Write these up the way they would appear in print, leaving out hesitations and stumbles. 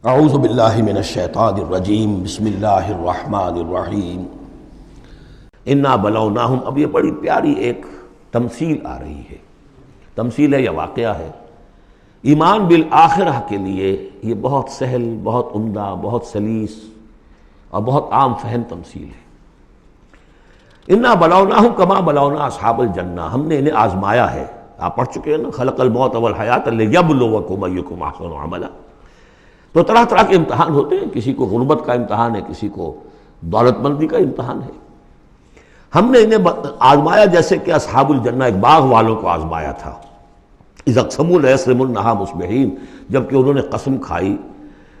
اعوذ باللہ من الشیطان الرجیم بسم اللہ الرحمن الرحیم انا بلوناہم۔ اب یہ بڑی پیاری ایک تمثیل آ رہی ہے، تمثیل ہے یا واقعہ ہے۔ ایمان بالآخرہ کے لیے یہ بہت سہل، بہت عمدہ، بہت سلیس اور بہت عام فہم تمثیل ہے۔ انا بلوناہم کما بلونا اصحاب الجنہ، ہم نے انہیں آزمایا ہے۔ آپ پڑھ چکے ہیں نا، خلق الموت والحیات لیبلوکم ایکم احسن عملا۔ تو طرح طرح کے امتحان ہوتے ہیں، کسی کو غربت کا امتحان ہے، کسی کو دولت مندی کا امتحان ہے۔ ہم نے انہیں آزمایا جیسے کہ اصحاب الجنہ ایک باغ والوں کو آزمایا تھا۔ اذا اقسموا لیصرمنھا مصبحین، جبکہ انہوں نے قسم کھائی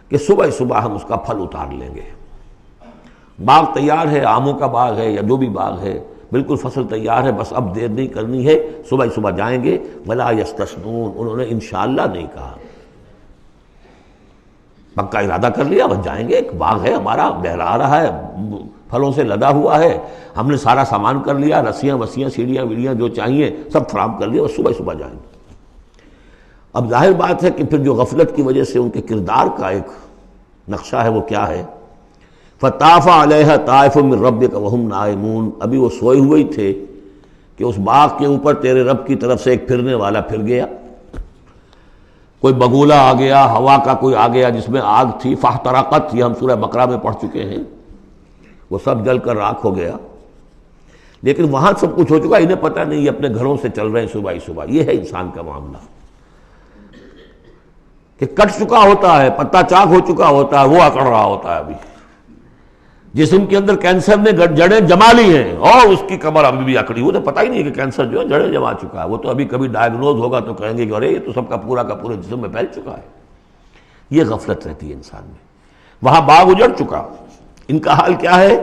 کہ صبح صبح ہم اس کا پھل اتار لیں گے۔ باغ تیار ہے، آموں کا باغ ہے یا جو بھی باغ ہے، بالکل فصل تیار ہے، بس اب دیر نہیں کرنی ہے، صبح صبح جائیں گے۔ ولا یستثنون، انہوں نے انشاءاللہ نہیں کہا، پکا ارادہ کر لیا، بس جائیں گے۔ ایک باغ ہے ہمارا، لہرا رہا ہے، پھلوں سے لدا ہوا ہے، ہم نے سارا سامان کر لیا، رسیاں وسیاں سیڑھیاں ویڑیاں جو چاہیے سب فراہم کر لیا، بس صبح صبح جائیں گے۔ اب ظاہر بات ہے کہ پھر جو غفلت کی وجہ سے ان کے کردار کا ایک نقشہ ہے وہ کیا ہے؟ فطاف علیہا طائف من ربک وہم نائمون، ابھی وہ سوئے ہوئے ہی تھے کہ اس باغ کے اوپر تیرے رب کی طرف سے ایک پھرنے والا پھر گیا۔ کوئی بگولہ آ گیا، ہوا کا کوئی آ گیا جس میں آگ تھی، فاحترقت، یہ ہم سورہ بقرہ میں پڑھ چکے ہیں، وہ سب جل کر راکھ ہو گیا۔ لیکن وہاں سب کچھ ہو چکا، انہیں پتہ نہیں، یہ اپنے گھروں سے چل رہے ہیں صبح ہی صبح۔ یہ ہے انسان کا معاملہ کہ کٹ چکا ہوتا ہے، پتا چاک ہو چکا ہوتا ہے، وہ اکڑ رہا ہوتا ہے۔ ابھی جسم کے اندر کینسر نے جڑیں جما لی ہیں اور اس کی کمر ابھی بھی اکڑی، وہ تو پتہ ہی نہیں ہے کہ کینسر جو ہے جڑیں جما چکا ہے۔ وہ تو ابھی کبھی ڈائیگنوز ہوگا تو کہیں گے کہ ارے یہ تو سب کا پورا جسم میں پھیل چکا ہے۔ یہ غفلت رہتی ہے انسان میں۔ وہاں باغ اجڑ چکا، ان کا حال کیا ہے؟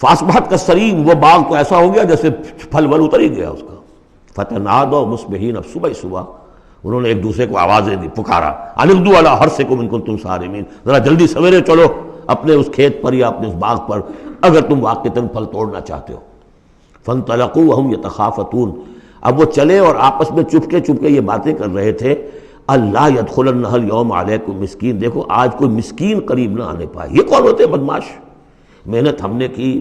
فاصبحت کالصریم، وہ باغ تو ایسا ہو گیا جیسے پھل ول اتر ہی گیا اس کا۔ فتنادوا مصبحین، اب صبح صبح انہوں نے ایک دوسرے کو آوازیں دی، پکارا، ان اغدوا علی حرثکم ان کنتم صارمین، ذرا جلدی سویرے چلو اپنے اس کھیت پر یا اپنے اس باغ پر اگر تم واقعتاً پھل توڑنا چاہتے ہو۔ فانطلقوا وهم يتخافتون، اب وہ چلے اور آپس میں چپکے چپکے یہ باتیں کر رہے تھے، اللہ يدخلنها اليوم علیکم مسکین، دیکھو آج کوئی مسکین قریب نہ آنے پائے۔ یہ کون ہوتے ہیں بدماش؟ محنت ہم نے کی،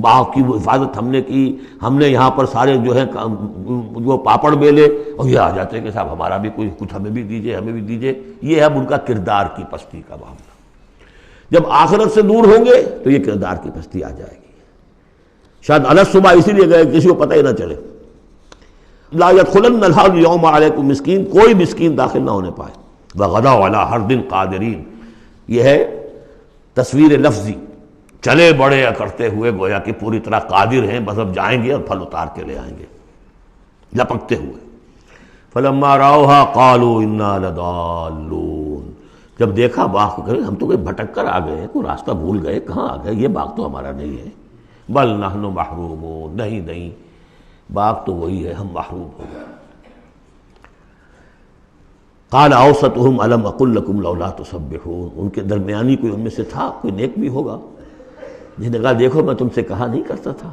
باغ کی حفاظت ہم نے کی، ہم نے یہاں پر سارے جو ہے وہ پاپڑ بیلے، اور یہ آ جاتے ہیں کہ صاحب ہمارا بھی کوئی کچھ ہمیں بھی دیجئے، ہمیں بھی دیجئے۔ یہ ہے ان کا کردار کی پستی کا معاملہ۔ جب آخرت سے دور ہوں گے تو یہ کردار کی پستی آ جائے گی۔ شاید الگ صبح اسی لیے گئے کسی کو پتہ ہی نہ چلے۔ لا يدخلنها اليوم علیکم مسکین، کوئی مسکین داخل نہ ہونے پائے۔ وغدوا علی حرد قادرین، یہ ہے تصویر لفظی، چلے بڑے کرتے ہوئے گویا کہ پوری طرح قادر ہیں، بس اب جائیں گے اور پھل اتار کے لے آئیں گے لپکتے ہوئے۔ فلما رأوها قالوا انا لضالون، جب دیکھا باغ کو، ہم تو کوئی بھٹک کر آ گئے، کوئی راستہ بھول گئے، کہاں آ گئے، یہ باغ تو ہمارا نہیں ہے۔ بل نحن محرومون، نہیں باغ تو وہی ہے، ہم محروم ہو گئے۔ قال اوسطهم الم اقل لكم لولا تسبحون، ان کے درمیانی کوئی ان میں سے تھا، کوئی نیک بھی ہوگا، جس نے کہا دیکھو میں تم سے کہا نہیں کرتا تھا،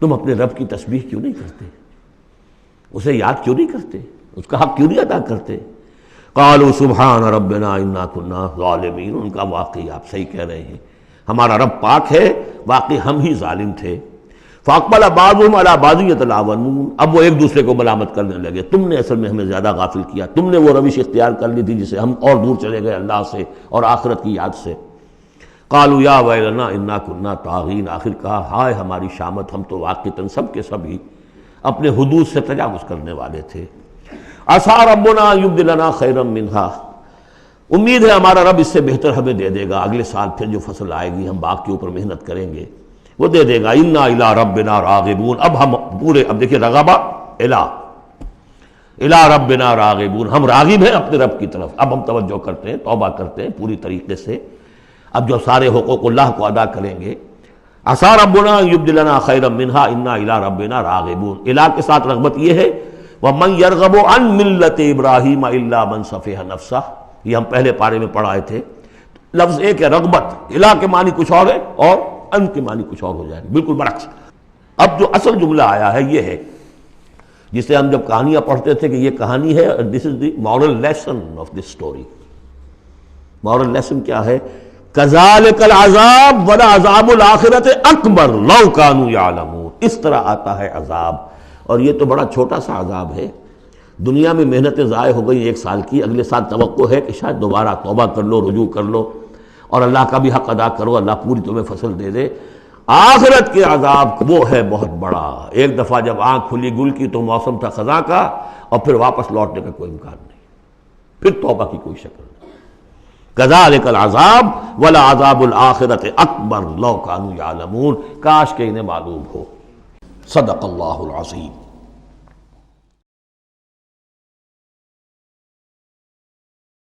تم اپنے رب کی تسبیح کیوں نہیں کرتے، اسے یاد کیوں نہیں کرتے، اس کا حق کیوں نہیں ادا کرتے۔ قالوا سبحان ربنا انا كنا ظالمین، ان کا واقعی آپ صحیح کہہ رہے ہیں، ہمارا رب پاک ہے، واقعی ہم ہی ظالم تھے۔ فاقبل بعضهم على بعض يتلاومون، اب وہ ایک دوسرے کو ملامت کرنے لگے، تم نے اصل میں ہمیں زیادہ غافل کیا، تم نے وہ روش اختیار کر لی تھی جسے ہم اور دور چلے گئے اللہ سے اور آخرت کی یاد سے۔ قالوا یا ویلنا انا كنا طاغین، آخر کہا ہائے ہماری شامت، ہم تو واقعتاً سب کے سب ہی اپنے حدود سے تجاوز کرنے والے تھے۔ عسیٰ ربنا ان یبدلنا خیرا منہا، امید ہے ہمارا رب اس سے بہتر ہمیں دے دے گا، اگلے سال پھر جو فصل آئے گی ہم باغ کے اوپر محنت کریں گے وہ دے دے گا۔ انا الی ربنا راغبون، اب ہم پورے، اب دیکھیے رغبہ الی ربنا راغبون، ہم راغب ہیں اپنے رب کی طرف، اب ہم توجہ کرتے ہیں، توبہ کرتے ہیں پوری طریقے سے، اب جو سارے حقوق اللہ کو ادا کریں گے۔ عسیٰ ربنا ان یبدلنا خیرا منہا انا الی ربنا راغبون، الی کے ساتھ رغبت یہ ہے وَمَنْ يَرْغَبُ عَنْ مِلَّةِ إِبْرَاهِيمَ إِلَّا مَنْ سَفِهَ نَفْسَهُ، یہ ہم پہلے پارے میں پڑھ آئے تھے۔ لفظ ایک ہے رغبت، الہ کے معنی کچھ اور ہے اور ان کے معنی کچھ اور ہو جائے گا، بالکل برعکس۔ اب جو اصل جملہ آیا ہے یہ ہے جسے ہم جب کہانیاں پڑھتے تھے کہ یہ کہانی ہے، this is the moral lesson of this story, moral lesson کیا ہے؟ کذالک العذاب ولعذاب الآخرۃ اکبر لو کانوا یعلمون. اس طرح آتا ہے عذاب، اور یہ تو بڑا چھوٹا سا عذاب ہے. دنیا میں محنتیں ضائع ہو گئی 1 سال کی، اگلے سال توقع ہے کہ شاید دوبارہ توبہ کر لو، رجوع کر لو اور اللہ کا بھی حق ادا کرو، اللہ پوری تمہیں فصل دے دے. آخرت کے عذاب وہ ہے بہت بڑا. ایک دفعہ جب آنکھ کھلی گل کی تو موسم تھا خزاں کا، اور پھر واپس لوٹنے کا کوئی امکان نہیں، پھر توبہ کی کوئی شکل نہیں. کذالک العذاب ولعذاب الآخرۃ اکبر لو کانوا یعلمون. کاش کہ انہیں معلوم ہو. صدق اللہ العظیم.